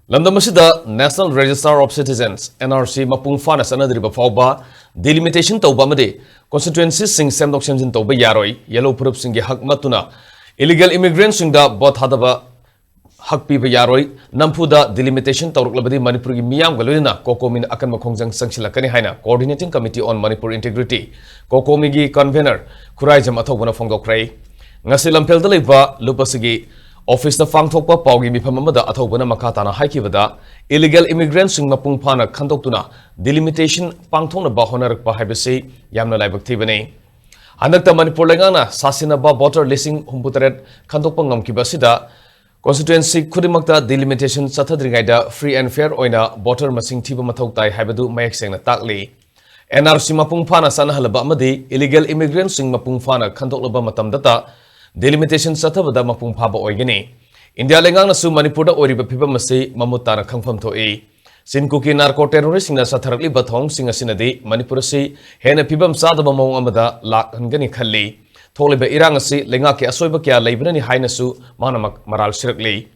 Lamdamasida National Register of Citizens NRC Mapung Fana Sanadriba Fauba delimitation Taubamade constituencies sing Semdok Semjin Touba Yaroi Yellow Purup Singi Hak Matuna illegal immigrants sing da bot hadaba Hak Piba Yaroi Nampuda delimitation Tauruklabadi Manipuri Miam Galuna Cocomi Akan Makongjang Sankshilakani Haina Coordinating Committee on Manipur Integrity Cocomi Convener Kuraijam Atobana Fongdokray Ngasilam Peldaliba Lupasigi Office na Fangthokpa Paugi Mifam amada athobana makatana haikibada illegal immigrants sing mapung phana khandoktuna delimitation pangthongna ba honarakpa haibase yamna laibak thibani hanakta Manipur lengana sasina ba voter listing humputaret khandokpa ngamkibasida constituency khudimakta delimitation sathadringaida free and fair oina voter masing thiba mathau tai haibadu mayak sengna takli NRC mapung phana sanahalaba amadi illegal immigrants sing mapung phana khandoklaba matamdata delimitation Satabada Mapung Paba Oigani. India Lengang Su Manipur Oriba Pipamasi, Mamutana Kangfam Toe. Sinkuki narco terrorist in a Satarli Batong, Singa Sinadi, Manipurasi, Hena Pibam Sadamamo Amada, Lak Hangani Kali, Toliba Irangasi, Lengaki Asoibakia, Labani Hainasu, Manamak Maral Shirkli.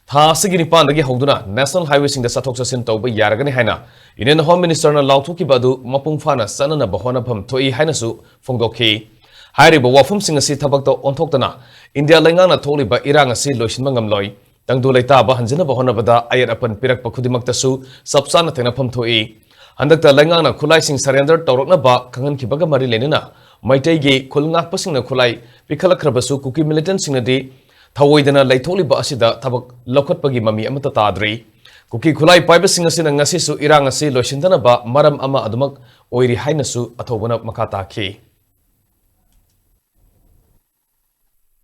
Tha Sigini Pandagi Hoduna, National Highways in the Satoxa Sintoba Yaragani Haina. In the Home Minister Lautuki Badu, Mapung Fana, Sanana Bahona Pam Toi Hainasu, Fongdoki. Hairiba wafum singasi tabakta onthoktana India lengana tholiba irangasi loisinmangam loi tangdu leita ba hanjina ba honabada ayat apan pirak pakhudimakta su sabsana tenapam thoi handakta lengana khulai sing surrender tawrokna ba kangan kibaga mari lenina maitai ge khulngak pasingna khulai pikhalakhraba kuki militant singnadi thawoidana leitholiba asida tabak lokhatpagi mami amata tadri kuki khulai paiba singasi ngasi su irangasi loisindana ba maram ama adumak oiri hainasu athobana makata khi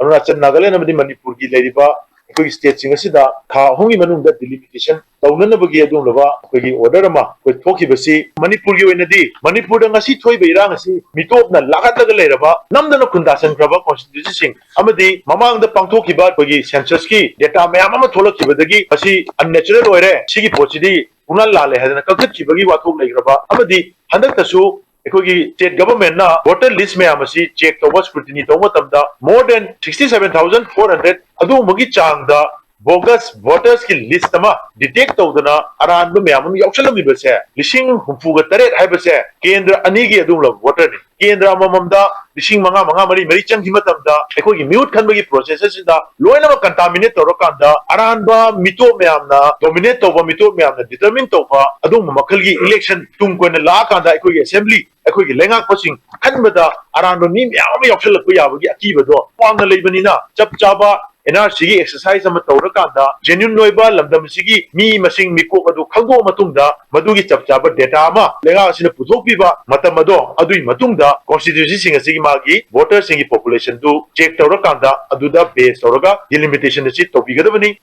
Arunachal Nagaland amadi Manipur gi leiriba ekoi state sing asida tha hongi manungda delimitation taunana bagi adung laba ekoi order ama koi thoki basi Manipur gi oinadi Manipur da ngasi thoi beira ngasi mitopna lagatlaga leiraba namdana kundasan kraba constitution sing amadi mamang da pangthoki ba ekoi census ki data mayam ama tholak kibadagi asi unnatural oire sigi pochidi unal lale hadana kakhat kibagi wathok leigraba amadi handak tasu state government na voter list में आमसी check तो बस scrutiny तो मतलब more than 67,400 अदो मगी चांग दा bogus voters की list तमा detect तो उधना आरान में आमन याक्शल में बस है लिशिंग हुफुगा तरे है बस है केंद्र अनेगी अदो लोग voter ने केंद्र आममदा लिशिंग मंगा मंगा मरी मरी चंग हिमत तमदा एको की mute खन मगी processes दा लोय ना contaminate तो रोकांदा आरान बा मितो में आमना dominate तो बा मितो में आमना determine तो बा अदो ममकल की election तुम को ने ला कांदा एको की assembly eko gi lengak pasing khanbada arando mi myam yaksal ko yabagi akibado wangna leibani na chap chaba NRC gi exercise ama tawra kanda genuine noiba lamdam sigi mi masing miko adu khangdo matungda madugi chap chaba data ama lenga asina puthokpiba matam ado adui matungda constituency singa sigi magi voter singi population du check tawra kanda aduda base tawraga delimitation si topigadabani